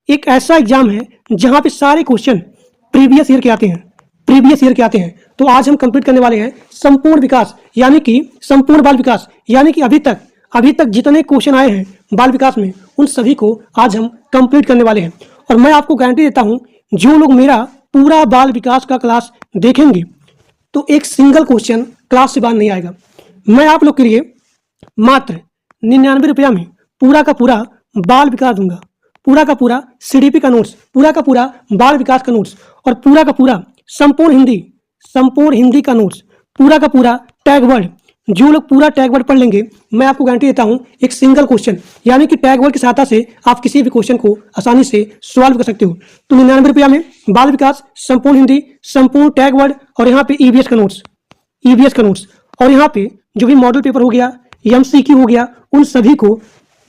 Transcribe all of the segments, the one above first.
एक ऐसा एग्जाम है जहां पे सारे क्वेश्चन प्रीवियस ईयर के आते हैं, तो आज हम कंप्लीट करने वाले हैं संपूर्ण विकास यानी कि संपूर्ण बाल विकास, यानी कि अभी तक जितने क्वेश्चन आए हैं बाल विकास में उन सभी को आज हम कंप्लीट करने वाले हैं। और मैं आपको गारंटी देता हूं, जो लोग मेरा पूरा बाल विकास का क्लास देखेंगे तो एक सिंगल क्वेश्चन क्लास से बाहर नहीं आएगा। मैं आप लोग के लिए मात्र 99 रुपया में पूरा का पूरा बाल विकास दूंगा, पूरा का पूरा CDP का नोट्स, पूरा का पूरा बाल विकास का नोट्स और पूरा का पूरा संपूर्ण हिंदी का नोट्स, पूरा का पूरा टैग वर्ड। जो लोग पूरा टैग वर्ड पढ़ लेंगे, मैं आपको गारंटी देता हूं एक सिंगल क्वेश्चन यानी कि टैग वर्ड की सहायता से आप किसी भी क्वेश्चन को आसानी से सॉल्व कर सकते हो। तो 99 रुपया में बाल विकास, संपूर्ण हिंदी, संपूर्ण टैग वर्ड और यहाँ पे EVS का नोट्स और यहाँ पे जो भी मॉडल पेपर हो गया, MCQ हो गया, उन सभी को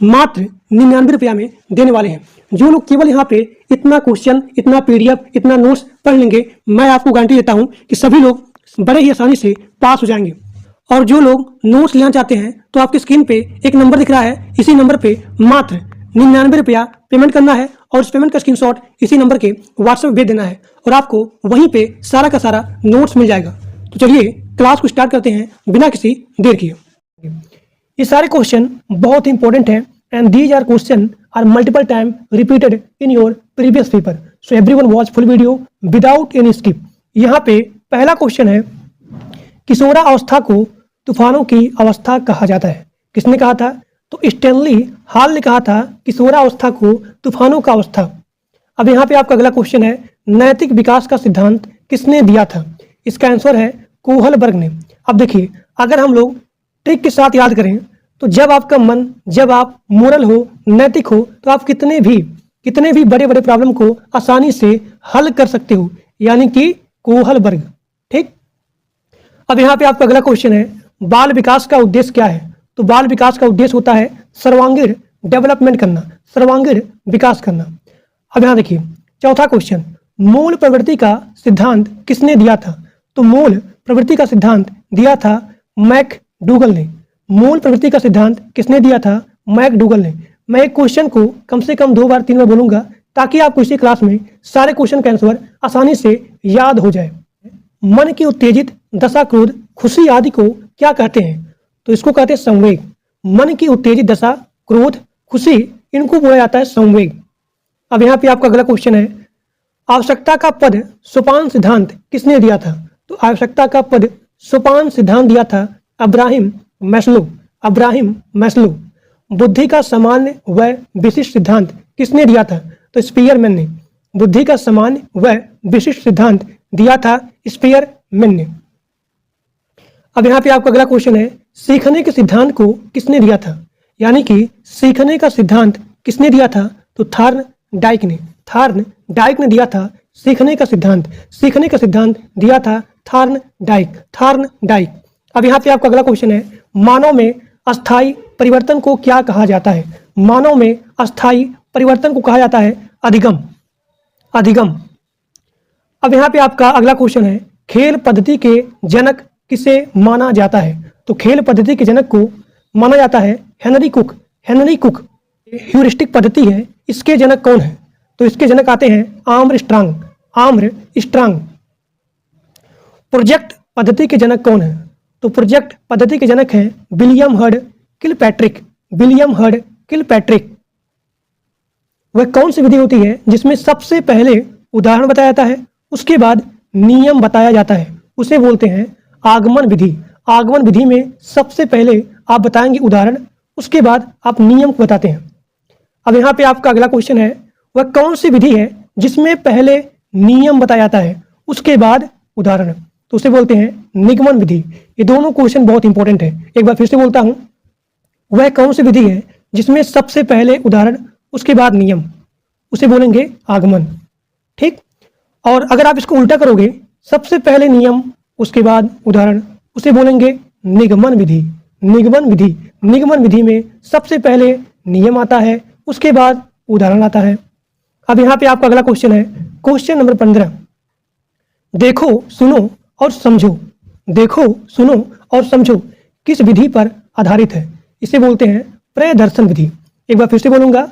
मात्र 99 रुपया में देने वाले हैं। जो लोग केवल यहाँ पे इतना क्वेश्चन, इतना PDF, इतना नोट्स पढ़ लेंगे, मैं आपको गारंटी देता हूँ कि सभी लोग बड़े ही आसानी से पास हो जाएंगे। और जो लोग नोट्स लेना चाहते हैं तो आपकी स्क्रीन पे एक नंबर दिख रहा है, इसी नंबर पे मात्र 99 रुपया पेमेंट करना है और उस पेमेंट का स्क्रीनशॉट इसी नंबर के व्हाट्सएप भेज देना है और आपको वहीं पे सारा का सारा नोट्स मिल जाएगा। तो चलिए क्लास को स्टार्ट करते हैं बिना किसी देर किए। ये सारे क्वेश्चन बहुत इंपॉर्टेंट हैं and these are question are multiple time repeated in your previous paper, so everyone watch full video without any skip। यहाँ पे पहला क्वेश्चन है, किशोरावस्था को तूफानों की अवस्था कहा जाता है। किसने कहा था? तो स्टैनली हॉल ने कहा था किशोरावस्था को तूफानों का अवस्था। अब यहाँ पे आपका अगला क्वेश्चन है, नैतिक विकास का सिद्धांत किसने दिया था? इसका आंसर है कोहलबर्ग ने। अब देखिए, अगर हम लोग ट्रिक के साथ याद करें तो जब आपका मन, जब आप मोरल हो, नैतिक हो, तो आप कितने भी बड़े बड़े प्रॉब्लम को आसानी से हल कर सकते हो, यानी कि कोहलबर्ग। ठीक। अब यहाँ पे आपका अगला क्वेश्चन है, बाल विकास का उद्देश्य क्या है? तो बाल विकास का उद्देश्य होता है सर्वांगीण डेवलपमेंट करना, सर्वांगीण विकास करना। अब यहाँ देखिए चौथा क्वेश्चन, मूल प्रवृत्ति का सिद्धांत किसने दिया था? तो मूल प्रवृत्ति का सिद्धांत दिया था मैकडूगल ने। मूल प्रवृत्ति का सिद्धांत किसने दिया था? मैकडूगल ने। मैं एक क्वेश्चन को कम से कम 2 बार 3 बार बोलूंगा ताकि आपको इसी क्लास में सारे क्वेश्चन का आंसर आसानी से याद हो जाए। मन की उत्तेजित दशा, क्रोध, खुशी आदि को क्या कहते हैं? तो इसको कहते हैं संवेग। मन की उत्तेजित दशा, क्रोध, खुशी, इनको बोला जाता है संवेग। अब यहाँ पे आपका अगला क्वेश्चन है, आवश्यकता का पद सोपान सिद्धांत किसने दिया था? तो आवश्यकता का पद सोपान सिद्धांत दिया था अब्राहिम मैस्लो। बुद्धि का सामान्य व विशिष्ट सिद्धांत किसने दिया था? तो स्पीयरमैन ने। बुद्धि का सामान्य व विशिष्ट सिद्धांत दिया था स्पीयरमैन ने। अब यहाँ पे आपका अगला क्वेश्चन है, सीखने के सिद्धांत को किसने दिया था? यानी कि सीखने का सिद्धांत किसने दिया था? तो थॉर्नडाइक ने दिया था सीखने का सिद्धांत दिया था थॉर्नडाइक। अब यहाँ पे आपका अगला क्वेश्चन है, मानव में अस्थायी परिवर्तन को क्या कहा जाता है? मानव में अस्थायी परिवर्तन को कहा जाता है अधिगम। अब यहाँ पे आपका अगला क्वेश्चन है, खेल पद्धति के जनक किसे माना जाता है? तो खेल पद्धति के जनक को माना जाता है हेनरी कुक। ह्यूरिस्टिक पद्धति है, इसके जनक कौन है? तो इसके जनक आते हैं आर्मस्ट्रांग। प्रोजेक्ट पद्धति के जनक कौन है? तो प्रोजेक्ट पद्धति के जनक हैं विलियम हर्ड किलपैट्रिक। वह कौन सी विधि होती है जिसमें सबसे पहले उदाहरण बताया जाता है, उसके बाद नियम बताया जाता है? उसे बोलते हैं आगमन विधि। आगमन विधि में सबसे पहले आप बताएंगे उदाहरण, उसके बाद आप नियम को बताते हैं। अब यहाँ पे आपका अगला क्वेश्चन है, वह कौन सी विधि है जिसमें पहले नियम बताया जाता है उसके बाद उदाहरण? तो उसे बोलते हैं निगमन विधि। ये दोनों क्वेश्चन बहुत इंपॉर्टेंट है। एक बार फिर से बोलता हूं, वह कौन सी विधि है जिसमें सबसे पहले उदाहरण उसके बाद नियम? उसे बोलेंगे आगमन। ठीक। और अगर आप इसको उल्टा करोगे, सबसे पहले नियम उसके बाद उदाहरण, उसे बोलेंगे निगमन विधि में सबसे पहले नियम आता है, उसके बाद उदाहरण आता है। अब यहाँ पे आपका अगला क्वेश्चन है, क्वेश्चन नंबर 15, देखो सुनो और समझो किस विधि पर आधारित है? इसे बोलते हैं प्रदर्शन विधि। एक बार फिर से बोलूंगा,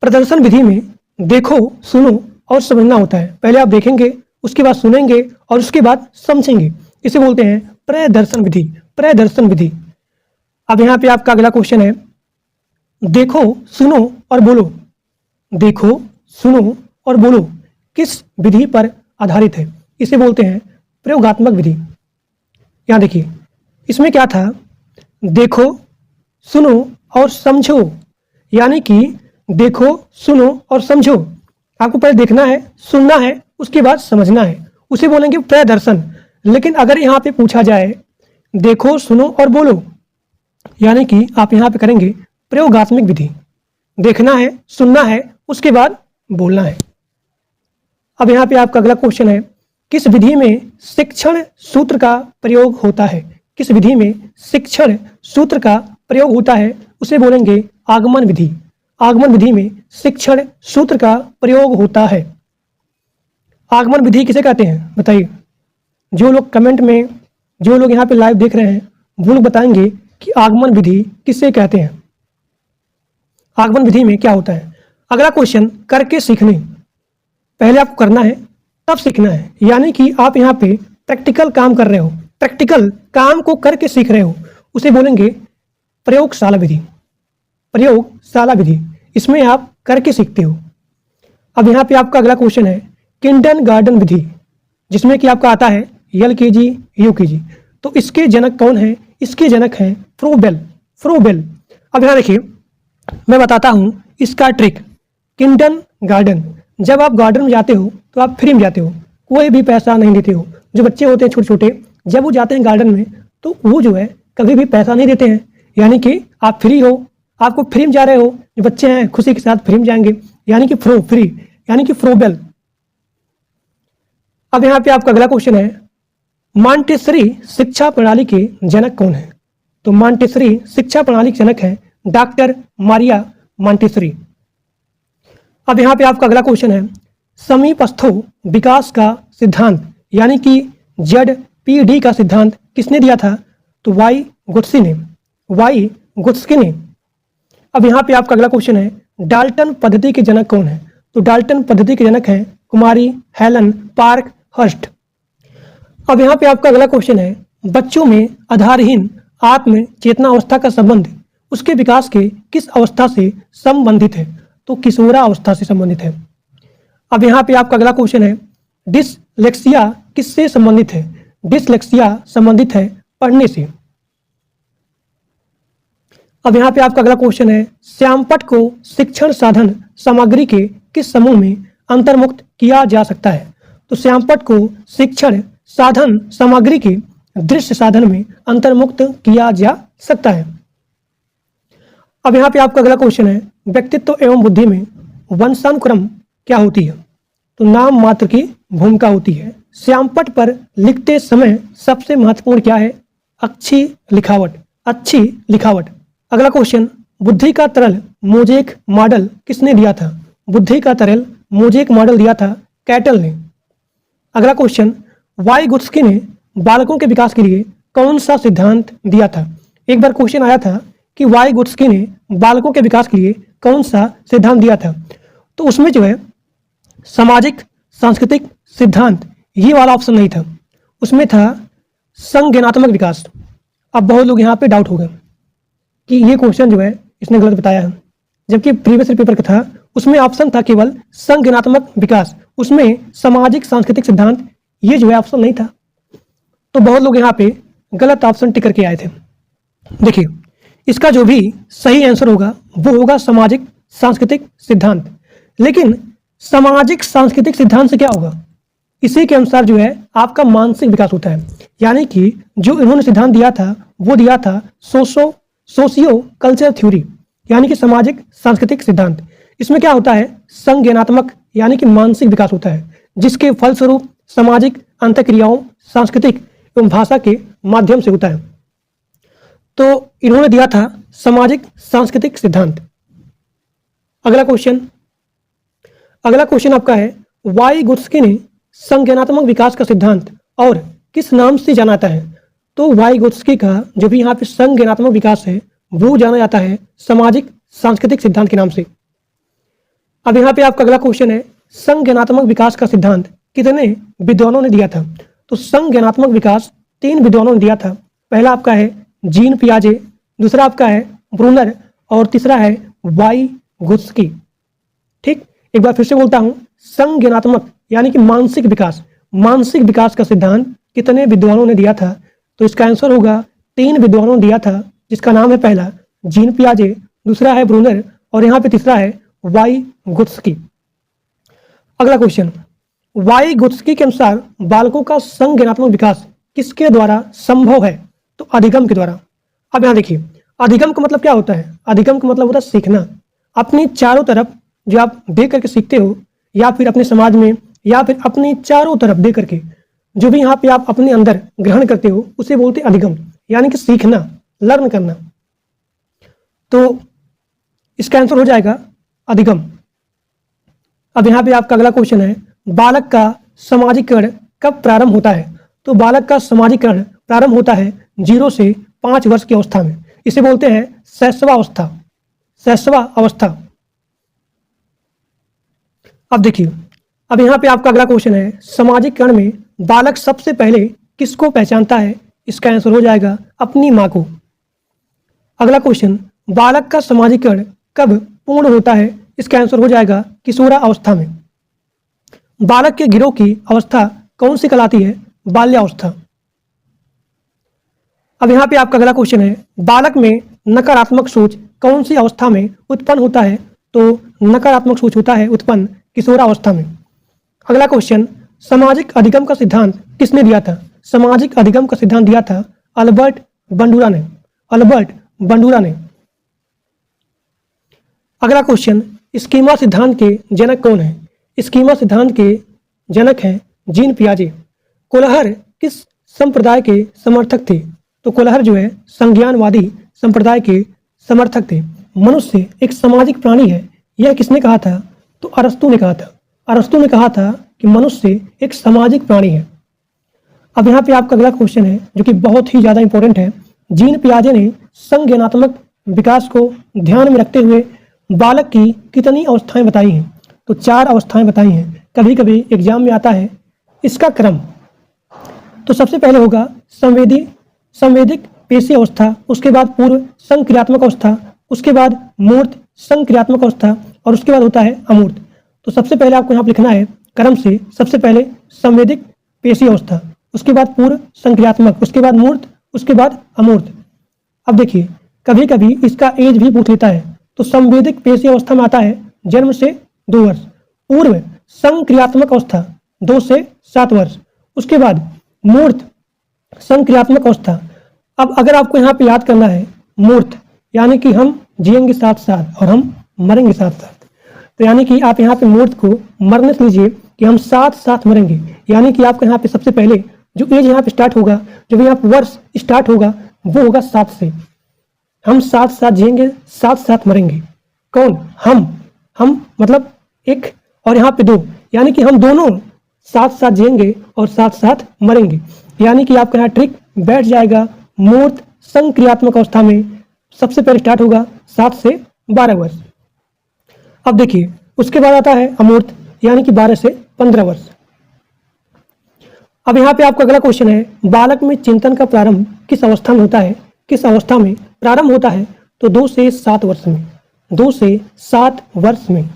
प्रदर्शन विधि में देखो, सुनो और समझना होता है। पहले आप देखेंगे, उसके बाद सुनेंगे और उसके बाद समझेंगे। इसे बोलते हैं प्रदर्शन विधि। प्रदर्शन विधि। अब यहाँ पे आपका अगला क्वेश्चन है, देखो, सुनो और बोलो। देखो, सुनो और बोलो किस विधि पर आधारित है? इसे बोलते हैं प्रयोगात्मक विधि। यहाँ देखिए, इसमें क्या था, देखो, सुनो और समझो, यानी कि देखो, सुनो और समझो। आपको पहले देखना है, सुनना है, उसके बाद समझना है, उसे बोलेंगे प्रदर्शन। लेकिन अगर यहाँ पे पूछा जाए देखो, सुनो और बोलो, यानी कि आप यहाँ पे करेंगे प्रयोगात्मक विधि। देखना है, सुनना है, उसके बाद बोलना है। अब यहाँ पे आपका अगला क्वेश्चन है, किस विधि में शिक्षण सूत्र का प्रयोग होता है? किस विधि में शिक्षण सूत्र का प्रयोग होता है? उसे बोलेंगे आगमन विधि। आगमन विधि में शिक्षण सूत्र का प्रयोग होता है। आगमन विधि किसे कहते हैं बताइए? जो लोग कमेंट में, जो लोग यहाँ पे लाइव देख रहे हैं, वो लोग बताएंगे कि आगमन विधि किसे कहते हैं। आगमन विधि में क्या होता है? अगला क्वेश्चन, करके सीखने। पहले आपको करना है, तब सीखना है, यानी कि आप यहाँ पे प्रैक्टिकल काम कर रहे हो, प्रैक्टिकल काम को करके सीख रहे हो, उसे बोलेंगे प्रयोगशाला विधि। प्रयोगशाला विधि, इसमें आप करके सीखते हो। अब यहाँ पे आपका अगला क्वेश्चन है, किंडरगार्टन विधि, जिसमें कि आपका आता है LKG UKG। तो इसके जनक कौन है? इसके जनक हैं फ्रोबेल। फ्रोबेल। अब यहाँ देखिए, मैं बताता हूँ इसका ट्रिक। किंडरगार्टन, जब आप गार्डन में जाते हो तो आप फ्री में जाते हो, कोई भी पैसा नहीं देते हो। जो बच्चे होते हैं छोटे छोटे, जब वो जाते हैं गार्डन में तो वो जो है कभी भी पैसा नहीं देते हैं, यानी कि आप फ्री हो, आपको फ्री में जा रहे हो। जो बच्चे हैं खुशी के साथ फ्री में जाएंगे, यानी कि फ्री, यानी कि फ्रोबेल। अब यहाँ पे आपका अगला क्वेश्चन है, मॉन्टेसरी शिक्षा प्रणाली के जनक कौन है? तो मॉन्टेसरी शिक्षा प्रणाली के जनक है डॉक्टर मारिया मॉन्टेसरी। अब यहाँ पे आपका अगला क्वेश्चन है, समीपस्थो विकास का सिद्धांत, यानी कि ZPD का सिद्धांत किसने दिया था? तो वाई गुट्स्की ने। वाई गुट्स्की ने। अब यहाँ पे आपका अगला क्वेश्चन है, डाल्टन पद्धति के जनक कौन है? तो डाल्टन पद्धति के जनक हैं कुमारी हेलन पार्क हर्स्ट। अब यहाँ पे आपका अगला क्वेश्चन है, बच्चों में आधारहीन आत्म चेतना अवस्था का संबंध उसके विकास के किस अवस्था से संबंधित है? तो किशोरा अवस्था से संबंधित है। अब यहाँ पे आपका अगला क्वेश्चन है, डिसलेक्सिया किससे संबंधित है? डिसलेक्सिया संबंधित है पढ़ने से। अब यहाँ पे आपका अगला क्वेश्चन है, श्यामपट्ट को शिक्षण साधन सामग्री के किस समूह में अंतर्मुक्त किया जा सकता है? तो श्यामपट्ट को शिक्षण साधन सामग्री के दृश्य साधन में अंतर्मुक्त किया जा सकता है। अब यहाँ पे आपका अगला क्वेश्चन है, व्यक्तित्व एवं बुद्धि में वंशानुक्रम क्या होती है? तो नाम मात्र की भूमिका होती है। श्यामपट्ट पर लिखते समय सबसे महत्वपूर्ण क्या है? अच्छी लिखावट। अच्छी लिखावट। अगला क्वेश्चन, बुद्धि का तरल मोजेक मॉडल किसने दिया था? बुद्धि का तरल मोजेक मॉडल दिया था कैटल ने। अगला क्वेश्चन, वाई गुट्स्की ने बालकों के विकास के लिए कौन सा सिद्धांत दिया था? एक बार क्वेश्चन आया था कि वाई गुट्स्की ने बालकों के विकास के लिए कौन सा सिद्धांत दिया था? तो उसमें जो है सामाजिक सांस्कृतिक सिद्धांत, ये वाला ऑप्शन नहीं था, उसमें था संज्ञानात्मक विकास। अब बहुत लोग यहाँ पे डाउट हो गए कि ये क्वेश्चन जो है इसने गलत बताया है, जबकि प्रीवियस पेपर का था उसमें ऑप्शन था केवल संज्ञानात्मक विकास, उसमें सामाजिक सांस्कृतिक सिद्धांत ये जो है ऑप्शन नहीं था। तो बहुत लोग यहाँ पे गलत ऑप्शन टिक करके आए थे। देखिए, इसका जो भी सही आंसर होगा वो होगा सामाजिक सांस्कृतिक सिद्धांत। लेकिन सामाजिक सांस्कृतिक सिद्धांत से क्या होगा? इसी के अनुसार जो है आपका मानसिक विकास होता है, यानी कि जो इन्होंने सिद्धांत दिया था वो दिया था सोशियो कल्चर थ्योरी, यानी कि सामाजिक सांस्कृतिक सिद्धांत। इसमें क्या होता है? संज्ञानात्मक यानी कि मानसिक विकास होता है, जिसके फलस्वरूप सामाजिक अंतःक्रियाओं सांस्कृतिक एवं भाषा के माध्यम से होता है। तो इन्होंने दिया था सामाजिक सांस्कृतिक सिद्धांत। अगला क्वेश्चन आपका है, वाई गुट्स्की ने संज्ञानात्मक विकास का सिद्धांत और किस नाम से जाना जाता है? तो वाई गुट्स्की का जो भी यहाँ पे संज्ञानात्मक विकास है वो जाना जाता है सामाजिक सांस्कृतिक सिद्धांत के नाम से। अब यहाँ पे आपका अगला क्वेश्चन है, संज्ञानात्मक विकास का सिद्धांत कितने विद्वानों ने दिया था? तो संज्ञानात्मक विकास 3 विद्वानों ने दिया था। पहला आपका है जीन पियाजे, दूसरा आपका है ब्रूनर और तीसरा है वाइगोत्स्की। ठीक, एक बार फिर से बोलता हूं, संज्ञानात्मक यानी कि मानसिक विकास का सिद्धांत कितने विद्वानों ने दिया था? तो इसका आंसर होगा 3 विद्वानों ने दिया था, जिसका नाम है पहला जीन पियाजे, दूसरा है ब्रूनर और यहाँ पे तीसरा है वाइगोत्स्की। अगला क्वेश्चन, वाइगोत्स्की के अनुसार बालकों का संज्ञानात्मक विकास किसके द्वारा संभव है? तो अधिगम के द्वारा। अब यहाँ देखिए, अधिगम का मतलब क्या होता है? अधिगम का मतलब होता है सीखना। अपनी चारों तरफ जो आप देख करके सीखते हो, या फिर अपने समाज में, या फिर अपनी चारों तरफ देख करके जो भी यहाँ पे आप अपने अंदर ग्रहण करते हो, उसे बोलते हैं अधिगम, यानी कि सीखना, लर्न करना। तो इसका आंसर हो जाएगा अधिगम। अब यहाँ पे आपका अगला क्वेश्चन है, बालक का सामाजिकरण कब प्रारंभ होता है? तो बालक का सामाजिकरण प्रारंभ होता है 0 से 5 वर्ष की अवस्था में। इसे बोलते हैं शैशव अवस्था। अब देखिए, अब यहाँ पे आपका अगला क्वेश्चन है, सामाजिकरण में बालक सबसे पहले किसको पहचानता है? इसका आंसर हो जाएगा अपनी माँ को। अगला क्वेश्चन, बालक का सामाजिकरण कब पूर्ण होता है? इसका आंसर हो जाएगा किशोरावस्था में। बालक के गिरोह की अवस्था कौन सी कहलाती है? बाल्यावस्था। अब यहाँ पे आपका अगला क्वेश्चन है, बालक में नकारात्मक सोच कौन सी अवस्था में उत्पन्न होता है? तो नकारात्मक सोच होता है उत्पन्न किशोरावस्था में। अगला क्वेश्चन, सामाजिक अधिगम का सिद्धांत किसने दिया था? सामाजिक अधिगम का सिद्धांत दिया था अल्बर्ट बंडूरा ने। अगला क्वेश्चन, स्कीमा सिद्धांत के जनक कौन है? स्कीमा सिद्धांत के जनक हैं जीन पियाजे। कोलहर किस संप्रदाय के समर्थक थे? तो कोलहर जो है संज्ञानवादी संप्रदाय के समर्थक थे। मनुष्य एक सामाजिक प्राणी है, यह किसने कहा था? तो अरस्तु ने कहा था। अरस्तु ने कहा था कि मनुष्य एक सामाजिक प्राणी है। अब यहाँ पे आपका अगला क्वेश्चन है, जो कि बहुत ही ज़्यादा इंपॉर्टेंट है। जीन पियाजे ने संज्ञानात्मक विकास को ध्यान में रखते हुए बालक की कितनी अवस्थाएं बताई हैं? तो 4 अवस्थाएं बताई हैं। कभी कभी एग्जाम में आता है इसका क्रम। तो सबसे पहले होगा संवेदिक पेशी अवस्था, उसके बाद पूर्व संक्रियात्मक अवस्था, उसके बाद मूर्त संक्रियात्मक अवस्था और उसके बाद होता है अमूर्त। तो सबसे पहले आपको यहाँ पर लिखना है क्रम से, सबसे पहले संवेदिक पेशी अवस्था, उसके बाद पूर्व संक्रियात्मक, उसके बाद मूर्त, उसके बाद अमूर्त। अब देखिए, कभी कभी इसका एज भी पूछ लेता है। तो संवेदिक पेशी अवस्था में आता है जन्म से 2 वर्ष, पूर्व संक्रियात्मक अवस्था 2 से 7 वर्ष, उसके बाद मूर्त संक्रियात्मक अवस्था। अब अगर आपको यहाँ पे याद करना है मूर्त, यानी कि हम जिएंगे साथ साथ और हम मरेंगे साथ साथ। तो यानी कि आप यहाँ पे मूर्त को मरने से लीजिए कि हम साथ साथ मरेंगे, यानी कि आपको यहाँ पे सबसे पहले जो एज यहाँ पे स्टार्ट होगा, जो भी यहाँ पे वर्ष स्टार्ट होगा, वो होगा 7 से। हम साथ साथ जिएंगे, साथ साथ मरेंगे। कौन? हम मतलब 1 और यहाँ पे 2, यानी कि हम दोनों साथ साथ जिएंगे और साथ साथ मरेंगे। यानी कि आपका यहाँ ट्रिक बैठ जाएगा। मूर्त संक्रियात्मक अवस्था में सबसे पहले स्टार्ट होगा 7 से 12 वर्ष। अब देखिए, उसके बाद आता है अमूर्त, यानी कि 12 से 15 वर्ष। अब यहाँ पे आपका अगला क्वेश्चन है, बालक में चिंतन का प्रारंभ किस अवस्था में होता है? किस अवस्था में प्रारंभ होता है? तो 2 से 7 वर्ष में। 2 से 7 वर्ष में।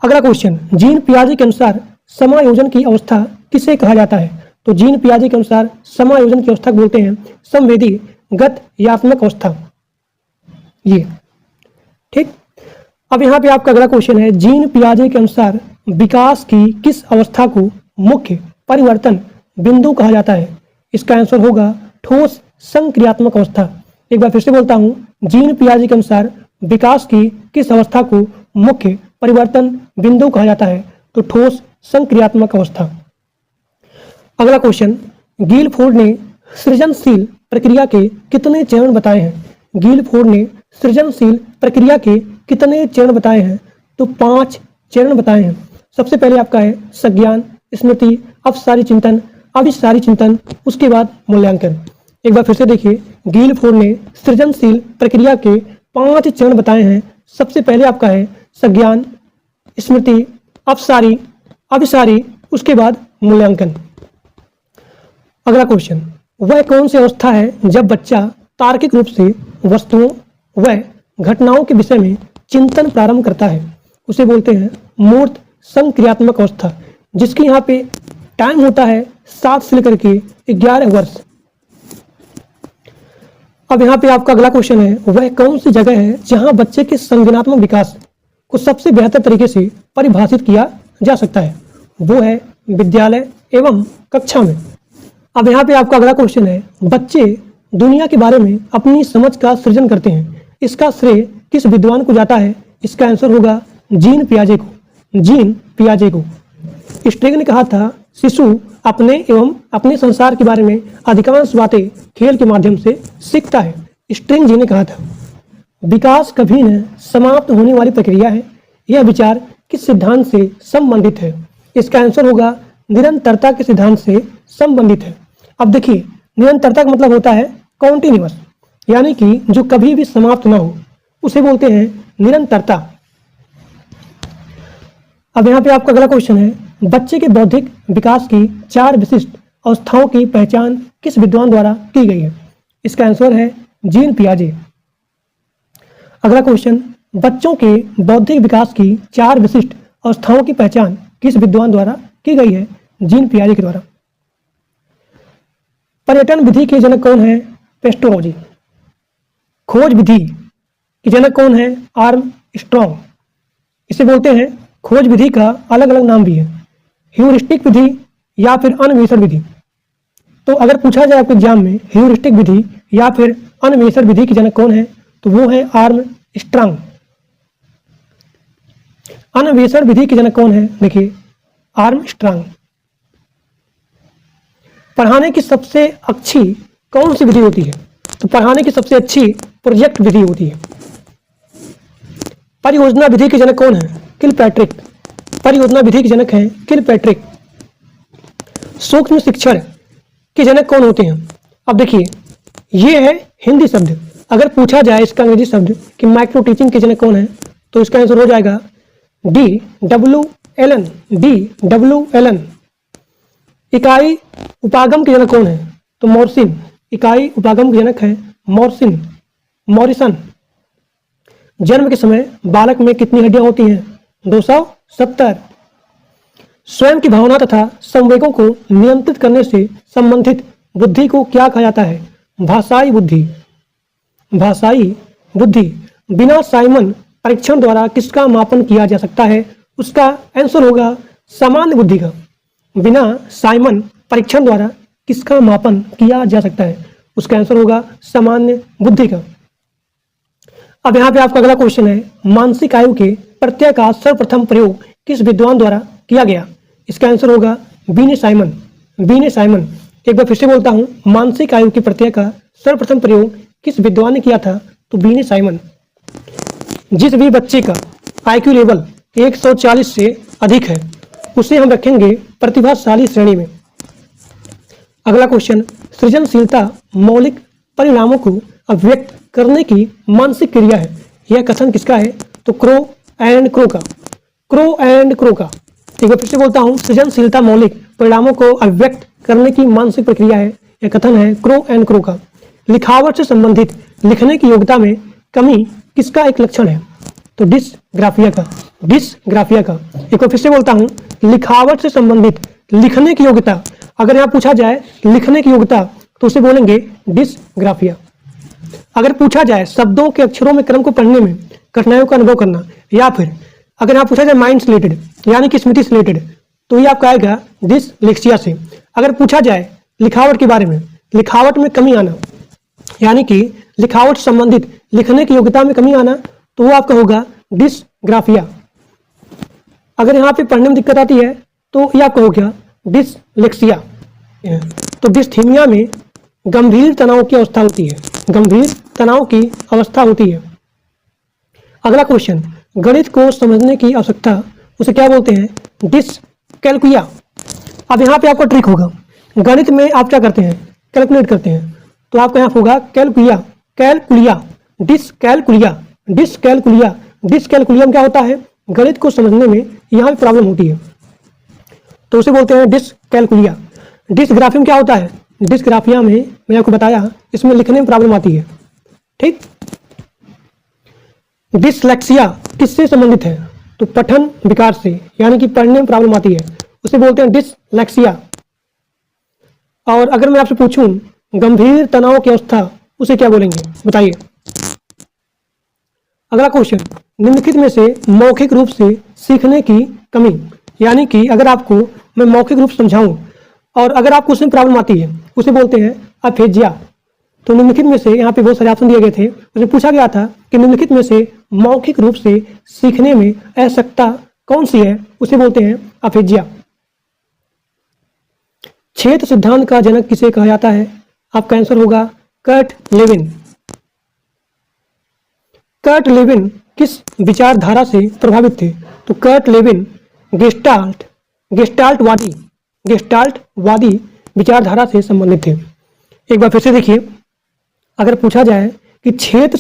अगला क्वेश्चन, जीन पियाजे के अनुसार समायोजन की अवस्था किसे कहा जाता है? तो जीन पियाजे के अनुसार समायोजन की अवस्था को बोलते हैं संवेदी गत्यात्मक अवस्था। ये ठीक। अब यहाँ पे आपका अगला क्वेश्चन है, जीन पियाजे के अनुसार विकास की किस अवस्था को मुख्य परिवर्तन बिंदु कहा जाता है? इसका आंसर होगा ठोस संक्रियात्मक अवस्था। एक बार फिर से बोलता हूँ, जीन पियाजे के अनुसार विकास की किस अवस्था को मुख्य परिवर्तन बिंदु कहा जाता है? तो ठोस संक्रियात्मक अवस्था। अगला क्वेश्चन, गिलफोर्ड ने सृजनशील प्रक्रिया के कितने चरण बताए हैं? गिलफोर्ड ने सृजनशील प्रक्रिया के कितने चरण बताए हैं? तो 5 चरण बताए हैं। सबसे पहले आपका है संज्ञान, स्मृति, अपसारी चिंतन, अभिसारी चिंतन, उसके बाद मूल्यांकन। एक बार फिर से देखिए, गिलफोर्ड ने सृजनशील प्रक्रिया के 5 चरण बताए हैं। सबसे पहले आपका है संज्ञान, स्मृति, अपसारी, अभिसारी, उसके बाद मूल्यांकन। अगला क्वेश्चन, वह कौन सी अवस्था है जब बच्चा तार्किक रूप से वस्तुओं व घटनाओं के विषय में चिंतन प्रारंभ करता है? उसे बोलते हैं मूर्त संक्रियात्मक अवस्था, जिसकी यहाँ पे टाइम होता है 7 से लेकर के 11 वर्ष। अब यहाँ पे आपका अगला क्वेश्चन है, वह कौन सी जगह है जहाँ बच्चे के संज्ञानात्मक विकास को सबसे बेहतर तरीके से परिभाषित किया जा सकता है? वो है विद्यालय एवं कक्षा में। अब यहाँ पे आपका अगला क्वेश्चन है, बच्चे दुनिया के बारे में अपनी समझ का सृजन करते हैं, इसका श्रेय किस विद्वान को जाता है? इसका आंसर होगा जीन पियाजे को। जीन पियाजे को। स्ट्रिंग ने कहा था शिशु अपने एवं अपने संसार के बारे में अधिकांश बातें खेल के माध्यम से सीखता है। स्ट्रिंग जी ने कहा था विकास कभी न समाप्त होने वाली प्रक्रिया है, यह विचार किस सिद्धांत से संबंधित है? इसका आंसर होगा निरंतरता के सिद्धांत से संबंधित है। अब देखिए, निरंतरता का मतलब होता है कॉन्टिन्यूअस, यानी कि जो कभी भी समाप्त ना हो, उसे बोलते हैं निरंतरता। अब यहाँ पे आपका अगला क्वेश्चन है, बच्चे के बौद्धिक विकास की 4 विशिष्ट अवस्थाओं की पहचान किस विद्वान द्वारा की गई है? इसका आंसर है जीन पियाजे। अगला क्वेश्चन, बच्चों के बौद्धिक विकास की 4 विशिष्ट अवस्थाओं की पहचान किस विद्वान द्वारा की गई है? जीन पियाजे के द्वारा। पर्यटन विधि के जनक कौन है? पेस्टोलॉजी। खोज विधि के जनक कौन है? Arm strong. इसे बोलते हैं, खोज विधि का अलग अलग नाम भी है, ह्यूरिस्टिक विधि या फिर अन्वेषण विधि। तो अगर पूछा जाए आपके एग्जाम में ह्यूरिस्टिक विधि या फिर अन्वेषण विधि के जनक कौन है, तो वो है आर्म स्ट्रॉन्ग। अन्वेषण विधि के जनक कौन है? देखिए, आर्म स्ट्रॉन्ग। पढ़ाने की सबसे अच्छी कौन सी विधि होती है? तो पढ़ाने की सबसे अच्छी प्रोजेक्ट विधि होती है। परियोजना विधि के जनक कौन है? किलपैट्रिक। परियोजना विधि के जनक हैं किलपैट्रिक। सूक्ष्म शिक्षण के जनक कौन होते हैं? अब देखिए, ये है हिंदी शब्द। अगर पूछा जाए इसका अंग्रेजी शब्द कि माइक्रो टीचिंग के जनक कौन है, तो इसका आंसर हो जाएगा DWLN। DWLN। इकाई उपागम के जनक कौन है? तो मॉरिसन। इकाई उपागम के जनक है मॉरिसन। जन्म के समय बालक में कितनी हड्डियां होती हैं? 270। स्वयं की भावना तथा संवेगों को नियंत्रित करने से संबंधित बुद्धि को क्या कहा जाता है? भाषाई बुद्धि। भाषाई बुद्धि। बिना साइमन परीक्षण द्वारा किसका मापन किया जा सकता है? उसका आंसर होगा सामान्य बुद्धि का। बिना साइमन परीक्षण द्वारा किसका मापन किया जा सकता है? उसका आंसर होगा सामान्य बुद्धि का। अब यहाँ पे आपका अगला क्वेश्चन है, मानसिक आयु के प्रत्यय का सर्वप्रथम प्रयोग किस विद्वान द्वारा किया गया? इसका आंसर होगा बीने साइमन। बीने साइमन। एक बार फिर से बोलता हूँ, मानसिक आयु के प्रत्यय का सर्वप्रथम प्रयोग किस विद्वान ने किया था? तो बीने साइमन। जिस भी बच्चे का IQ लेवल 140 से अधिक है, उसे हम रखेंगे प्रतिभाशाली श्रेणी में। अगला क्वेश्चन, सृजनशीलता मौलिक परिणामों को अभिव्यक्त करने की मानसिक क्रिया है, यह कथन किसका है? तो क्रो एंड क्रो का। क्रो एंड क्रो का। एक बार फिर से बोलता हूँ, सृजनशीलता मौलिक परिणामों को अभिव्यक्त करने की मानसिक प्रक्रिया है, यह कथन है क्रो एंड क्रो का। लिखावट से संबंधित लिखने की योग्यता में कमी किसका एक लक्षण है? तो डिसग्राफिया का। डिसग्राफिया का। एक बार फिर से बोलता हूँ, लिखावट से संबंधित लिखने की योग्यता, अगर यहाँ पूछा जाए लिखने की योग्यता, तो उसे बोलेंगे डिसग्राफिया। अगर पूछा जाए शब्दों के अक्षरों में क्रम को पढ़ने में कठिनाइयों का अनुभव करना, या फिर अगर यहाँ पूछा जाए माइंड से रिलेटेड यानी कि स्मृति से रिलेटेड, तो ये आपका आएगा डिसलेक्सिया से। अगर पूछा जाए लिखावट के बारे में, लिखावट में कमी आना यानी कि लिखावट से संबंधित लिखने की योग्यता में कमी आना, तो वो आपका होगा डिसग्राफिया। अगर यहाँ पे पढ़ने में दिक्कत आती है, तो ये आपका हो गया डिसलेक्सिया। तो डिस्थीमिया में गंभीर तनाव की अवस्था होती है। गंभीर तनाव की अवस्था होती है। अगला क्वेश्चन, गणित को समझने की आवश्यकता, उसे क्या बोलते हैं? डिसकैलकुलिया। अब यहाँ पे आपका ट्रिक होगा, गणित में आप क्या करते हैं? कैलकुलेट करते हैं, तो आपका यहाँ होगा कैलकुलिया। कैलकुलिया। डिसकैलकुलिया। डिसकैलकुलिया। डिसकैलकुलिया में क्या होता है? गणित को समझने में यहाँ भी प्रॉब्लम होती है, तो उसे बोलते हैं डिसकैलकुलिया। डिसग्राफिया में क्या होता है? डिसग्राफिया में मैंने आपको बताया, इसमें लिखने में प्रॉब्लम आती है। ठीक। डिसलेक्सिया किससे संबंधित है? तो पठन विकार से, यानी कि पढ़ने में प्रॉब्लम आती है, उसे बोलते हैं डिसलेक्सिया। और अगर मैं आपसे पूछूं गंभीर तनाव की अवस्था, उसे क्या बोलेंगे? बताइए। अगला क्वेश्चन, निम्नलिखित में से मौखिक रूप से सीखने की कमी, यानी कि अगर आपको मैं मौखिक रूप समझाऊं और अगर आपको उसमें प्रॉब्लम आती है, उसे बोलते हैं अफेजिया। तो निम्नलिखित में से, यहाँ पे बहुत सारे ऑप्शन दिए गए थे, उसमें पूछा गया था कि निम्नलिखित में से मौखिक रूप से सीखने में असक्षमता कौन सी है? उसे बोलते हैं अफेजिया। क्षेत्र सिद्धांत का जनक किसे कहा जाता है? आपका आंसर होगा कर्ट लेविन। कर्ट लेविन किस विचारधारा से प्रभावित थे? तो कर्ट लेविन गेस्टाल्टवादी विचारधारा से संबंधित थे। एक बार फिर से देखिए, अगर पूछा जाए कि क्षेत्र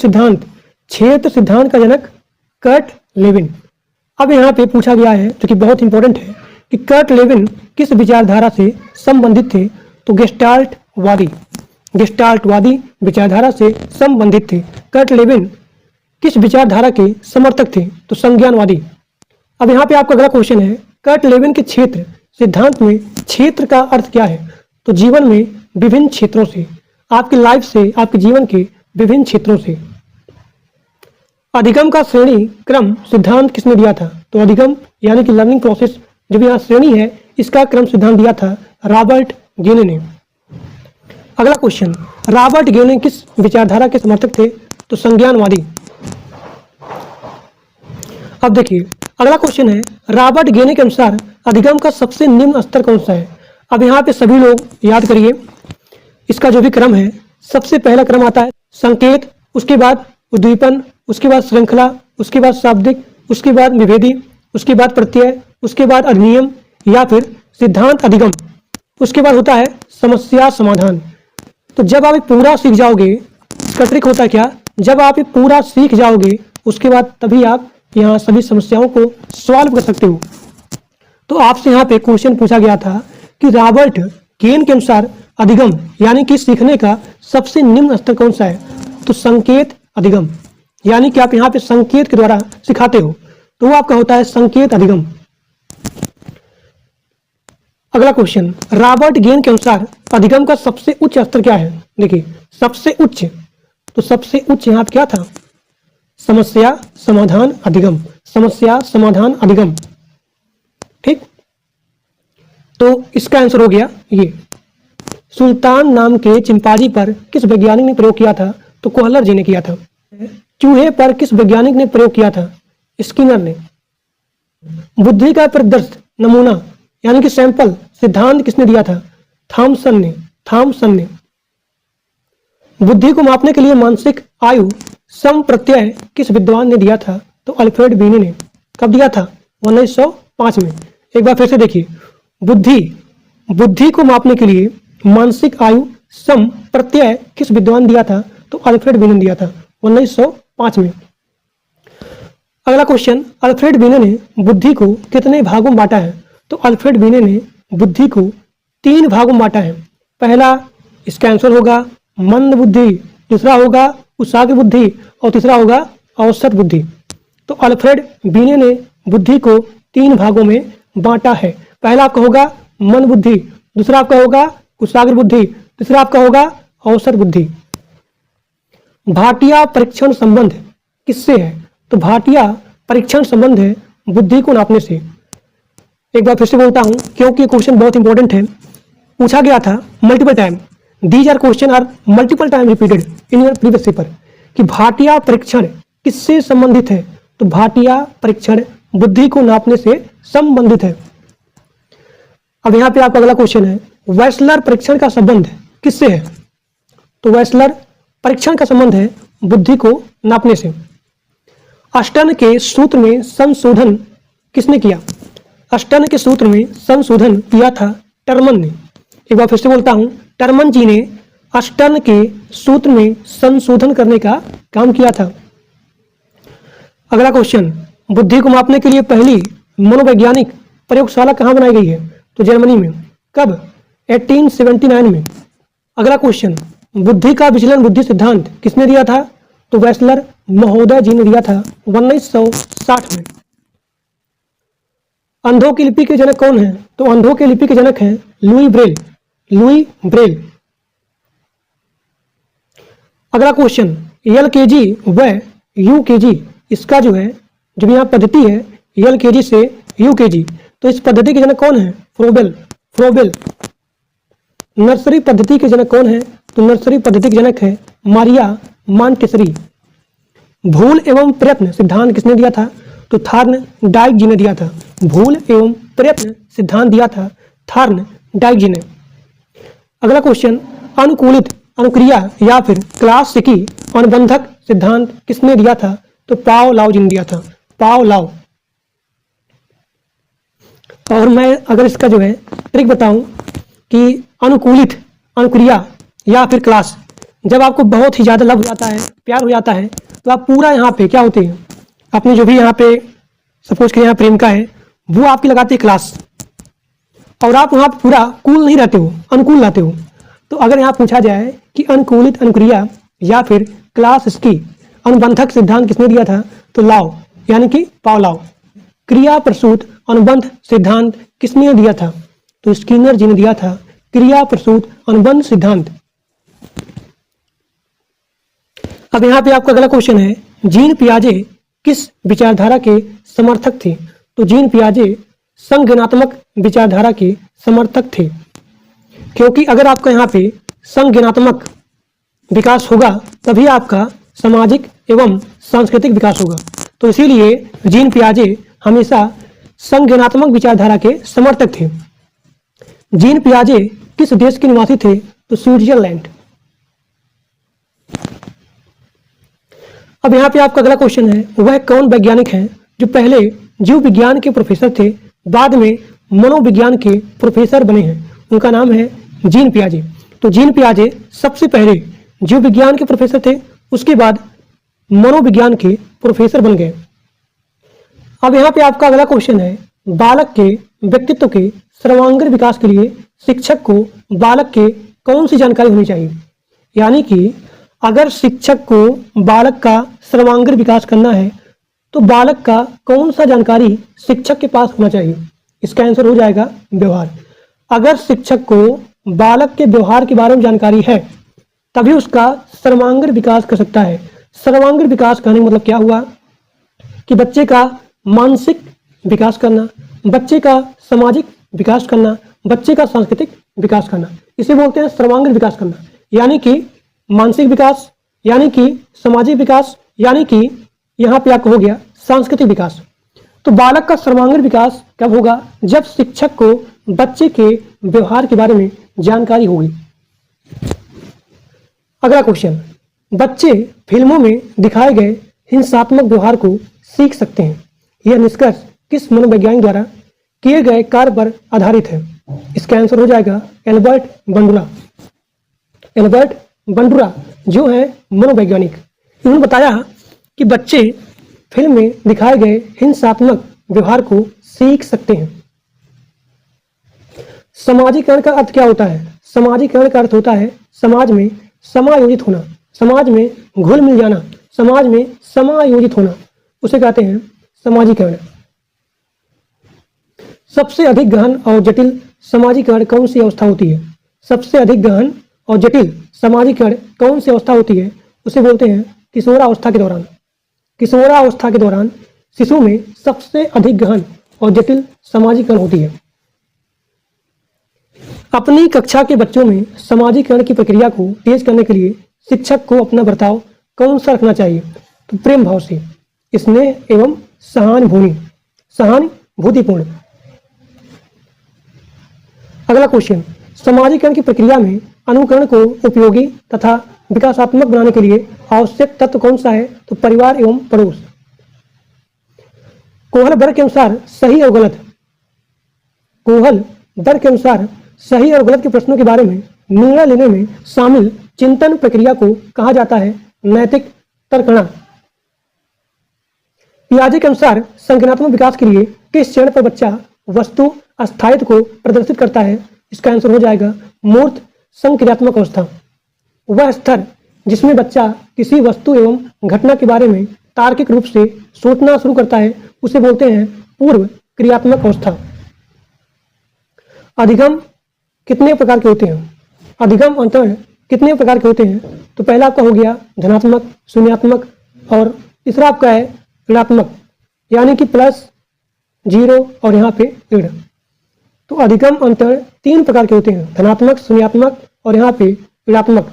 सिद्धांत का जनक कर्ट लेविन, अब यहाँ पे पूछा गया है जो कि बहुत इंपॉर्टेंट है कि कर्ट लेविन किस विचारधारा से संबंधित थे? तो गेस्टाल्टवादी विचारधारा से संबंधित थे। कर्ट लेविन किस विचारधारा के समर्थक थे? तो संज्ञानवादी। अब यहाँ पे आपका अगला क्वेश्चन है, कर्ट लेविन के क्षेत्र सिद्धांत में क्षेत्र का अर्थ क्या है? तो जीवन में विभिन्न क्षेत्रों से, आपकी लाइफ से, आपके जीवन के विभिन्न क्षेत्रों से। अधिगम का श्रेणी क्रम सिद्धांत किसने दिया था? तो अधिगम यानी कि लर्निंग प्रोसेस, जो भी यहाँ श्रेणी है, इसका क्रम सिद्धांत दिया था रॉबर्ट गेने ने। अगला क्वेश्चन, रॉबर्ट गेने किस विचारधारा के समर्थक थे? तो संज्ञानवादी। अब देखिए, अगला क्वेश्चन है, रॉबर्ट गेने के अनुसार अधिगम का सबसे निम्न स्तर कौन सा है? अब यहाँ पे सभी लोग याद करिए, इसका जो भी क्रम है, सबसे पहला क्रम आता है संकेत, उसके बाद उद्दीपन, उसके बाद श्रृंखला, उसके बाद शाब्दिक, उसके बाद विभेदी, उसके बाद प्रत्यय, उसके बाद अधिनियम या फिर सिद्धांत अधिगम, उसके बाद होता है समस्या समाधान। तो जब आप पूरा सीख जाओगे, इसका ट्रिक होता है क्या, जब आप ये पूरा सीख जाओगे उसके बाद तभी आप यहाँ सभी समस्याओं को सॉल्व कर सकते हो। तो आपसे यहाँ पे क्वेश्चन पूछा गया था कि रॉबर्ट गेन के अनुसार अधिगम यानी कि सीखने का सबसे निम्न स्तर कौन सा है? तो संकेत अधिगम, यानी कि आप यहाँ पे संकेत के द्वारा सिखाते हो, तो वो आपका होता है संकेत अधिगम। अगला क्वेश्चन, रॉबर्ट गेन के अनुसार अधिगम का सबसे उच्च स्तर क्या है? देखिए, सबसे उच्च, तो सबसे उच्च यहाँ पे क्या था? समस्या समाधान अधिगम, समस्या समाधान अधिगम। ठीक, तो इसका आंसर हो गया ये। सुल्तान नाम के चिंपांजी पर किस वैज्ञानिक ने प्रयोग किया था? तो कोहलर जी ने किया था। चूहे पर किस वैज्ञानिक ने प्रयोग किया था? स्किनर ने। बुद्धि का प्रदर्श नमूना यानी कि सैंपल सिद्धांत किसने दिया था? थॉमसन ने। बुद्धि को मापने के लिए मानसिक आयु सम प्रत्यय किस विद्वान ने दिया था? तो अल्फ्रेड बीने ने। कब दिया था? 1905 में। एक बार फिर से देखिए, बुद्धि को मापने के लिए मानसिक आयु सम प्रत्यय किस विद्वान दिया था? तो अल्फ्रेड बीने ने दिया था 1905 में। अगला क्वेश्चन, अल्फ्रेड बीने ने बुद्धि को कितने भागों में बांटा है? तो अल्फ्रेड बीने ने बुद्धि को 3 भागों में बांटा है। पहला, इसका आंसर होगा मंद बुद्धि, दूसरा होगा कुशाग्र बुद्धि और तीसरा होगा औसत बुद्धि। तो अल्फ्रेड बीने ने बुद्धि को 3 भागों में बांटा है। पहला आपका होगा मंद बुद्धि, दूसरा आपका होगा कुशाग्र बुद्धि, तीसरा आपका होगा औसत बुद्धि। भाटिया परीक्षण संबंध किससे है? तो भाटिया परीक्षण संबंध है बुद्धि को नापने से। एक बार फिर से बोलता हूं क्योंकि क्वेश्चन बहुत इंपॉर्टेंट है, पूछा गया था multiple time. These are question are multiple time repeated in your previous paper कि भाटिया परीक्षण किससे संबंधित है? तो भाटिया परीक्षण बुद्धि को नापने से संबंधित है। अब यहाँ पे आपका अगला क्वेश्चन है, वेस्लर परीक्षण का संबंध किससे है? तो वेस्लर परीक्षण का संबंध है बुद्धि को नापने से। अष्टन के सूत्र में संशोधन किसने किया? अष्टन के सूत्र में संशोधन किया था टर्मन ने। एक बार फिर से बोलता हूं, टर्मन जी ने अष्टन के सूत्र में संशोधन करने का काम किया था। अगला क्वेश्चन, बुद्धि को मापने के लिए पहली मनोवैज्ञानिक प्रयोगशाला कहाँ बनाई गई है? तो जर्मनी में। कब? 1879 में। अगला क्वेश्चन, बुद्धि का विचलन बुद्धि सिद्धांत किसने दिया था? तो वेस्लर महोदय जी ने दिया था 1960 में। अंधों की लिपि के जनक कौन है? तो अंधों की लिपि के जनक हैं लुई ब्रेल। Louis Braille. अगला क्वेश्चन, LKG व UKG, इसका जो है जो यहाँ पद्धति है LKG से UKG, तो इस पद्धति के जनक कौन है? फ्रोबेल। फ्रोबेल। नर्सरी पद्धति के जनक कौन है? तो नर्सरी पद्धति के जनक है मारिया मॉन्टेसरी। भूल एवं प्रयत्न सिद्धांत किसने दिया था? तो थार्न डाइक जी ने दिया था। भूल एवं प्रयत्न सिद्धांत दिया था थार्न डाइक जी ने। अगला क्वेश्चन, अनुकूलित अनुक्रिया या फिर क्लासिकी अनुबंधक सिद्धांत किसने दिया था? तो पाओलाव जी ने दिया था। पाओलाव। और मैं अगर इसका जो है ट्रिक बताऊं कि अनुकूलित अनुक्रिया या फिर क्लास, जब आपको बहुत ही ज़्यादा लव हो जाता है, प्यार हो जाता है, तो आप पूरा यहाँ पे क्या होते हैं, अपने जो भी यहाँ पे सपोज कि यहाँ प्रेमिका है, वो आपकी लगाते हैं क्लास, और आप वहाँ पूरा कूल नहीं रहते हो, अनुकूल रहते हो। तो अगर यहाँ पूछा जाए कि अनुकूलित अनुक्रिया या फिर क्लास इसकी अनुबंधक सिद्धांत किसने दिया था? तो लाव यानी कि पाओलाव। क्रिया प्रसूत अनुबंध सिद्धांत किसने दिया था? तो स्किनर जी ने दिया था क्रिया प्रसूत अनुबंध सिद्धांत। अब यहाँ पे आपका अगला क्वेश्चन है, जीन पियाजे किस विचारधारा के समर्थक थे? तो जीन पियाजे संज्ञानात्मक विचारधारा के समर्थक थे, क्योंकि अगर आपका यहाँ पे संज्ञानात्मक विकास होगा तभी आपका सामाजिक एवं सांस्कृतिक विकास होगा। तो इसीलिए जीन पियाजे हमेशा संज्ञानात्मक विचारधारा के समर्थक थे। जीन पियाजे किस देश के निवासी थे? तो स्विट्जरलैंड। अब यहाँ पे आपका अगला क्वेश्चन है, वह कौन वैज्ञानिक हैं जो पहले जीव विज्ञान के प्रोफेसर थे, बाद में मनोविज्ञान के प्रोफेसर बने हैं? उनका नाम है जीन पियाजे। तो जीन पियाजे सबसे पहले जीव विज्ञान के प्रोफेसर थे, उसके बाद मनोविज्ञान के प्रोफेसर बन गए। अब यहाँ पे आपका अगला क्वेश्चन है, बालक के व्यक्तित्व के सर्वांगीण विकास के लिए शिक्षक को बालक के कौन सी जानकारी होनी चाहिए? यानी कि अगर शिक्षक को बालक का सर्वांगीण विकास करना है तो बालक का कौन सा जानकारी शिक्षक के पास होना चाहिए? इसका आंसर हो जाएगा व्यवहार। अगर शिक्षक को बालक के व्यवहार के बारे में जानकारी है तभी उसका सर्वांगीण विकास कर सकता है। सर्वांगीण विकास कहने का मतलब क्या हुआ कि बच्चे का मानसिक विकास करना, बच्चे का सामाजिक विकास करना, बच्चे का सांस्कृतिक विकास करना, इसे बोलते हैं सर्वांगीण विकास करना। यानी कि मानसिक विकास, यानी कि सामाजिक विकास, यानी कि यहाँ पे आपको हो गया सांस्कृतिक विकास। तो बालक का सर्वांगीण विकास कब होगा? जब शिक्षक को बच्चे के व्यवहार के बारे में जानकारी होगी। अगला क्वेश्चन, बच्चे फिल्मों में दिखाए गए हिंसात्मक व्यवहार को सीख सकते हैं, यह निष्कर्ष किस मनोवैज्ञानिक द्वारा किए गए कार्य पर आधारित है? इसका आंसर हो जाएगा एल्बर्ट बंडुरा। एल्बर्ट बंडुरा जो है मनोवैज्ञानिक, उन्होंने बताया कि बच्चे फिल्म में दिखाए गए हिंसात्मक व्यवहार को सीख सकते हैं। समाजीकरण का अर्थ क्या होता है? समाजीकरण का अर्थ होता है समाज में समायोजित होना, समाज में घुल मिल जाना, समाज में समायोजित होना, उसे कहते हैं समाजीकरण। सबसे अधिक गहन और जटिल समाजीकरण कौन सी अवस्था होती है? सबसे अधिक गहन और जटिल समाजीकरण कौन सी अवस्था होती है? उसे बोलते हैं किशोरावस्था के दौरान। किशोरावस्था के दौरान शिशु में सबसे अधिक गहन और जटिल समाजीकरण होती है। अपनी कक्षा के बच्चों में समाजीकरण की प्रक्रिया को तेज करने के लिए शिक्षक को अपना बर्ताव कौन सा रखना चाहिए? तो प्रेम भाव से, स्नेह एवं सहानुभूतिपूर्ण। अगला क्वेश्चन, समाजीकरण की प्रक्रिया में अनुकरण को उपयोगी तथा विकासात्मक बनाने के लिए आवश्यक तत्व कौन सा है? तो परिवार एवं पड़ोस। कोहल वर्ग के अनुसार सही और गलत, कोहल वर्ग के अनुसार सही और गलत के प्रश्नों के बारे में निर्णय लेने में शामिल चिंतन प्रक्रिया को कहा जाता है नैतिक तर्कणा। पियाजे के अनुसार संज्ञानात्मक विकास के लिए किस चरण पर बच्चा वस्तु अस्थायित्व को प्रदर्शित करता है? इसका आंसर हो जाएगा मूर्त संक्रियात्मक अवस्था। वह स्तर जिसमें बच्चा किसी वस्तु एवं घटना के बारे में तार्किक रूप से सोचना शुरू करता है उसे बोलते हैं पूर्व क्रियात्मक अवस्था। अधिगम कितने प्रकार के होते हैं? अधिगम अंतरण कितने प्रकार के होते हैं? तो पहला आपका हो गया धनात्मक, शून्यात्मक और तीसरा आपका है ऋणात्मक, यानी कि प्लस, जीरो और यहाँ पे ऋण। तो अधिगम अंतरण 3 प्रकार के होते हैं, धनात्मक, शून्यात्मक और यहाँ पे ऋणात्मक।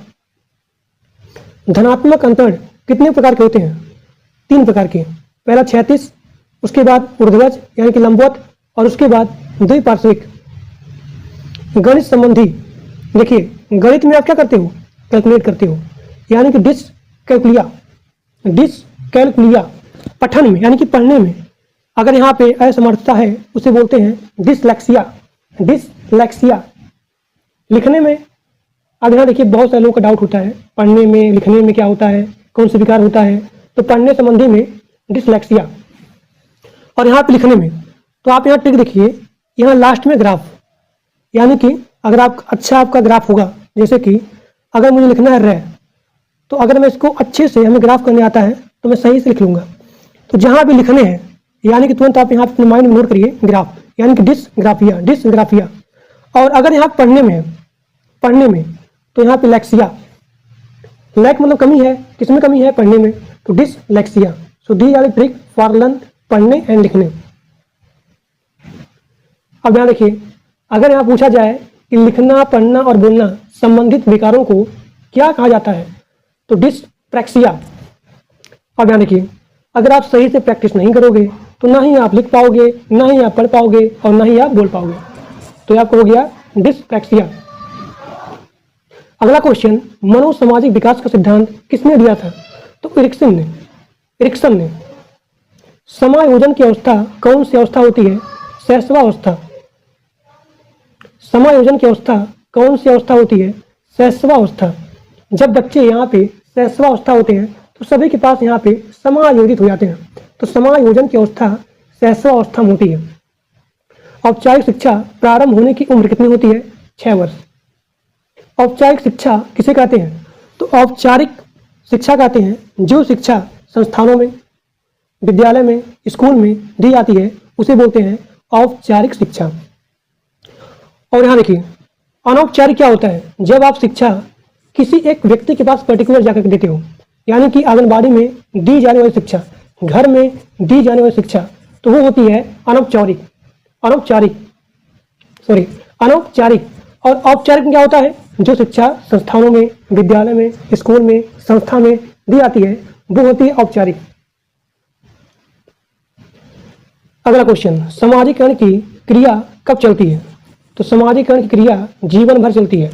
धनात्मक अंतरण कितने प्रकार के होते हैं? 3 प्रकार के। पहला क्षैतिज, उसके बाद ऊर्ध्वज यानी कि लंबवत और उसके बाद द्विपार्श्विक। गणित संबंधी देखिए, गणित में आप क्या करते हो? कैलकुलेट करते हो, यानी कि डिसकैलकुलिया। पठन में यानी कि पढ़ने में अगर यहाँ पे असमर्थता है उसे बोलते हैं डिसलेक्सिया। लिखने में अब यहाँ देखिए बहुत सारे लोगों का डाउट होता है पढ़ने में लिखने में क्या होता है, कौन सा विकार होता है। तो पढ़ने संबंधी में डिसलेक्सिया और यहाँ पे लिखने में तो आप यहाँ ट्रिक देखिए, यहाँ लास्ट में ग्राफ, यानी कि अगर आप अच्छा आपका ग्राफ होगा, जैसे कि अगर मुझे लिखना है रह, तो अगर मैं इसको अच्छे से हमें ग्राफ करने आता है तो मैं सही से लिख लूँगा। तो जहाँ भी लिखने हैं यानी कि तुरंत आप यहाँ अपने माइंड में नोट करिए ग्राफ, यानी कि डिसग्राफिया। और अगर यहाँ पढ़ने में तो यहाँ पे लेक्सिया। लैक मतलब कमी है, किसमें कमी है? पढ़ने में, तो dyslexia. So the are trick for learn पढ़ने एंड लिखने। अब यहाँ देखिए, अगर यहाँ पूछा जाए कि लिखना, पढ़ना और बोलना संबंधित विकारों को क्या कहा जाता है, तो डिसप्रैक्सिया। अब यहाँ देखिए, अगर आप सही से प्रैक्टिस नहीं करोगे तो ना ही आप लिख पाओगे, ना ही आप पढ़ पाओगे और ना ही आप बोल पाओगे। तो ये आपको हो गया डिसप्रैक्सिया। अगला क्वेश्चन, मनोसामाजिक विकास का सिद्धांत किसने दिया था? तो इरिक्सन ने। समायोजन की अवस्था कौन सी अवस्था होती है? शैशवावस्था। समायोजन की अवस्था कौन सी अवस्था होती है? शैशवावस्था। जब बच्चे यहाँ पे शैशवावस्था होते हैं तो सभी के पास यहाँ पे समायोजित हो जाते हैं, तो समायोजन की अवस्था शैशवावस्था में होती है। औपचारिक शिक्षा प्रारंभ होने की उम्र कितनी होती है? 6 वर्ष। औपचारिक शिक्षा किसे कहते हैं? तो औपचारिक शिक्षा कहते हैं जो शिक्षा संस्थानों में, विद्यालय में, स्कूल में दी जाती है उसे बोलते हैं औपचारिक शिक्षा। और यहाँ देखिए, अनौपचारिक क्या होता है? जब आप शिक्षा किसी एक व्यक्ति के पास पर्टिकुलर जाकर देते हो, यानी कि आंगनबाड़ी में दी जाने वाली शिक्षा, घर में दी जाने वाली शिक्षा, तो वो होती है अनौपचारिक। और औपचारिक में क्या होता है? जो शिक्षा संस्थानों में, विद्यालय में, स्कूल में, संस्था में दी जाती है वो होती है औपचारिक। अगला क्वेश्चन, समाजीकरण की क्रिया कब चलती है? तो समाजीकरण की क्रिया जीवन भर चलती है।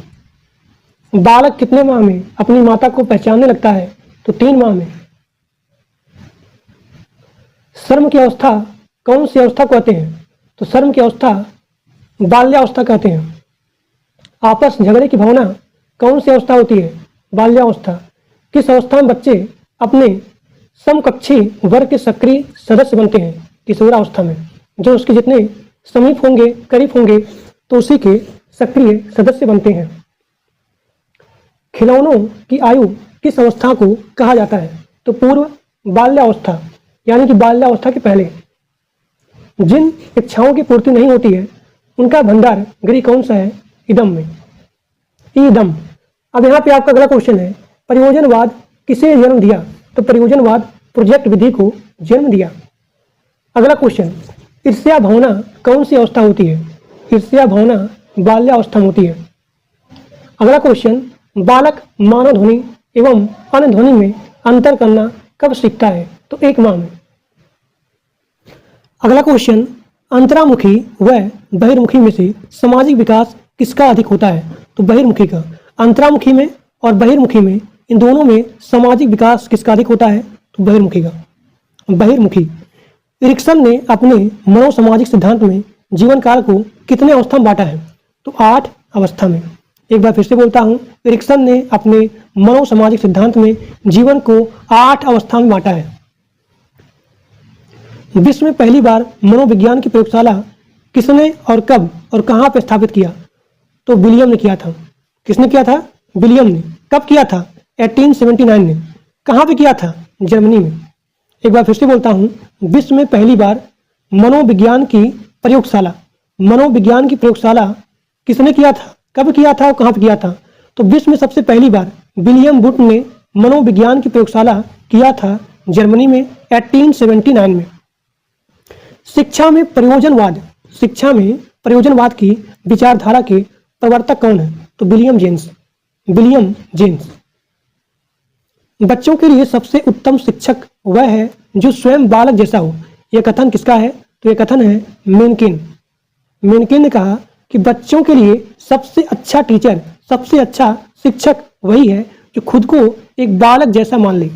बालक कितने माह में अपनी माता को पहचानने लगता है? तो 3 माह में। शर्म की अवस्था कौन सी अवस्था कहते हैं? तो शर्म की अवस्था बाल्यावस्था कहते हैं। आपस झगड़े की भावना कौन सी अवस्था होती है? बाल्यावस्था। किस अवस्था में बच्चे अपने समकक्षी वर्ग के सक्रिय सदस्य बनते हैं? किशोरावस्था में। जो उसके जितने समीप होंगे, करीब होंगे, तो उसी के सक्रिय सदस्य बनते हैं। खिलौनों की आयु किस अवस्था को कहा जाता है? तो पूर्व बाल्यावस्था, यानी कि बाल्यावस्था के पहले। जिन इच्छाओं की पूर्ति नहीं होती है उनका भंडार गृह कौन सा है? इदम में। ईदम। अब यहाँ पे आपका अगला क्वेश्चन है, प्रयोजनवाद किसे जन्म दिया? तो प्रयोजनवाद प्रोजेक्ट विधि को जन्म दिया। अगला क्वेश्चन, ईर्ष्या भावना कौन सी अवस्था होती है? ईर्ष्या भावना बाल्यावस्था में होती है। अगला क्वेश्चन, बालक मानव ध्वनि एवं अन्य ध्वनि में अंतर करना कब सीखता है? तो 1 माह में। अगला क्वेश्चन, अंतरामुखी व बहिर्मुखी में से सामाजिक विकास किसका अधिक होता है? तो बहिर्मुखी का। अंतरामुखी में और बहिर्मुखी में, इन दोनों में सामाजिक विकास किसका अधिक होता है? तो बहिर्मुखी का। बहिर्मुखी। इरिक्सन ने अपने मनोसामाजिक सिद्धांत में जीवन काल को कितने अवस्था में बांटा है? तो 8 अवस्था में। एक बार फिर से बोलता हूँ, इरिक्सन ने अपने मनोसामाजिक सिद्धांत में जीवन को 8 अवस्था में बांटा है। विश्व में पहली बार मनोविज्ञान की प्रयोगशाला किसने और कब और कहाँ पर स्थापित किया? तो विलियम ने किया था। किसने किया था? विलियम ने। कब किया था? 1879 में। कहाँ पे किया था? जर्मनी में। एक बार फिर से बोलता हूँ, विश्व में पहली बार मनोविज्ञान की प्रयोगशाला किसने किया था, कब किया था और कहाँ पे किया था? तो विश्व में सबसे पहली बार विलियम बुट ने मनोविज्ञान की प्रयोगशाला किया था जर्मनी में 1879 में। शिक्षा में प्रयोजनवाद की विचारधारा के प्रवर्तक कौन है? तो विलियम जेम्स। बच्चों के लिए सबसे उत्तम शिक्षक वह है जो स्वयं बालक जैसा हो। यह कथन किसका है? तो यह कथन है मेनकेन ने कहा कि बच्चों के लिए सबसे अच्छा टीचर, सबसे अच्छा शिक्षक वही है जो खुद को एक बालक जैसा मान ले,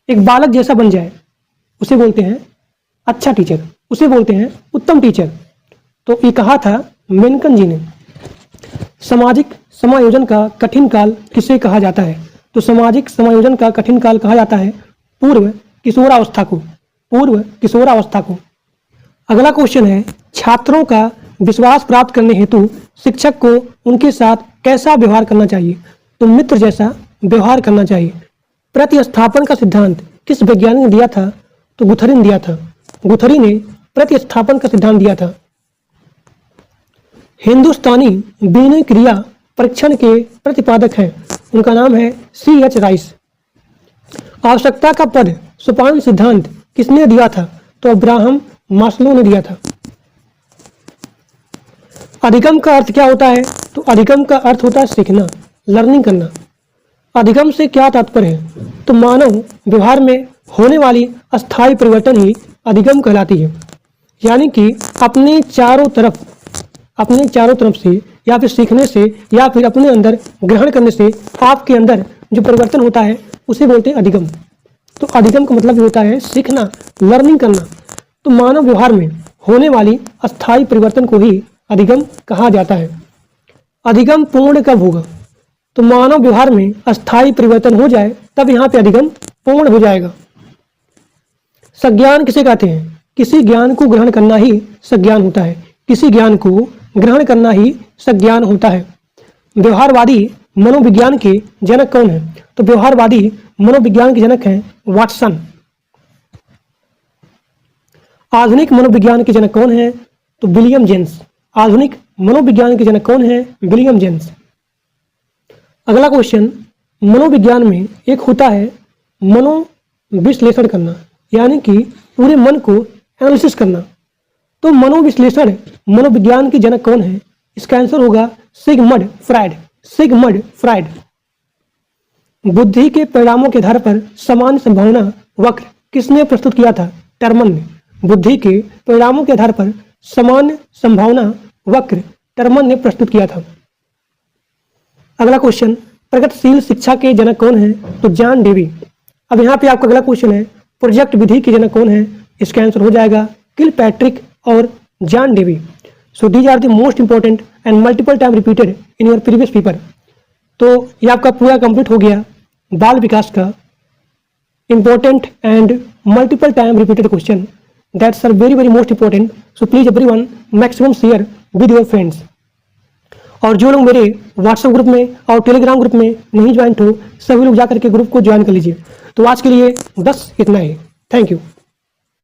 एक बालक जैसा बन जाए। उसे बोलते हैं अच्छा टीचर, उसे बोलते हैं उत्तम टीचर। तो ये कहा था मेनकन जी ने। सामाजिक समायोजन का कठिन काल किसे कहा जाता है? तो सामाजिक समायोजन का कठिन काल कहा जाता है पूर्व किशोरावस्था को। अगला क्वेश्चन है, छात्रों का विश्वास प्राप्त करने हेतु शिक्षक को उनके साथ कैसा व्यवहार करना चाहिए? तो मित्र जैसा व्यवहार करना चाहिए। प्रतिस्थापन का सिद्धांत किस वैज्ञानिक ने दिया था? तो गुथरी ने दिया था। गुथरी ने प्रतिस्थापन का सिद्धांत दिया था। हिंदुस्तानी बीजगणित क्रिया परीक्षण के प्रतिपादक हैं, उनका नाम है C.H. राइस। आवश्यकता का पद सोपान सिद्धांत किसने दिया था? तो अब्राहम मास्लो ने दिया था। अधिगम का अर्थ क्या होता है? तो अधिगम का अर्थ होता है सीखना, लर्निंग करना। अधिगम से क्या तात्पर्य है? तो मानव व्यवहार में होने वाली अस्थायी परिवर्तन ही अधिगम कहलाती है। यानी कि अपने चारों तरफ से या फिर सीखने से या फिर अपने अंदर ग्रहण करने से आपके अंदर जो परिवर्तन होता है उसे बोलते हैं अधिगम। तो अधिगम का मतलब होता है सीखना, लर्निंग करना। तो मानव व्यवहार में होने वाली अस्थायी परिवर्तन को ही अधिगम कहा जाता है। अधिगम पूर्ण कब होगा? तो मानव व्यवहार में अस्थायी परिवर्तन हो जाए तब यहाँ पे अधिगम पूर्ण हो जाएगा। संज्ञान किसे कहते हैं? किसी ज्ञान को ग्रहण करना ही संज्ञान होता है। किसी ज्ञान को ग्रहण करना ही संज्ञान होता है। व्यवहारवादी मनोविज्ञान के जनक कौन है? तो व्यवहारवादी मनोविज्ञान के जनक हैं वाटसन। आधुनिक मनोविज्ञान के जनक कौन है? तो विलियम जेम्स। आधुनिक मनोविज्ञान के जनक कौन है? William James. अगला क्वेश्चन, मनोविज्ञान में एक होता है मनोविश्लेषण करना, यानी कि पूरे मन को एनालिसिस करना। तो मनोविश्लेषण मनोविज्ञान के जनक कौन है? इसका आंसर होगा सिगमंड फ्राइड। बुद्धि के परिणामों के आधार पर सामान्य संभावना वक्र किसने प्रस्तुत किया था? टर्मन ने। बुद्धि के परिणामों के आधार पर सामान्य संभावना वक्र टर्मन ने प्रस्तुत किया था। अगला क्वेश्चन, प्रगतिशील शिक्षा के जनक कौन है? तो जॉन डेवी। अब यहाँ पे आपका अगला क्वेश्चन है, प्रोजेक्ट विधि के जनक कौन है? इसका आंसर हो जाएगा किलपैट्रिक और John Dewey. So these are the most important and multiple time repeated in your previous paper. तो ये आपका पूरा कंप्लीट हो गया बाल विकास का important and multiple time repeated question that's are very very most important. So please everyone maximum share with your friends. और जो लोग मेरे व्हाट्सएप ग्रुप में और टेलीग्राम ग्रुप में नहीं ज्वाइन हो, सभी लोग जाकर के ग्रुप को ज्वाइन कर लीजिए। तो आज के लिए बस इतना ही। Thank you.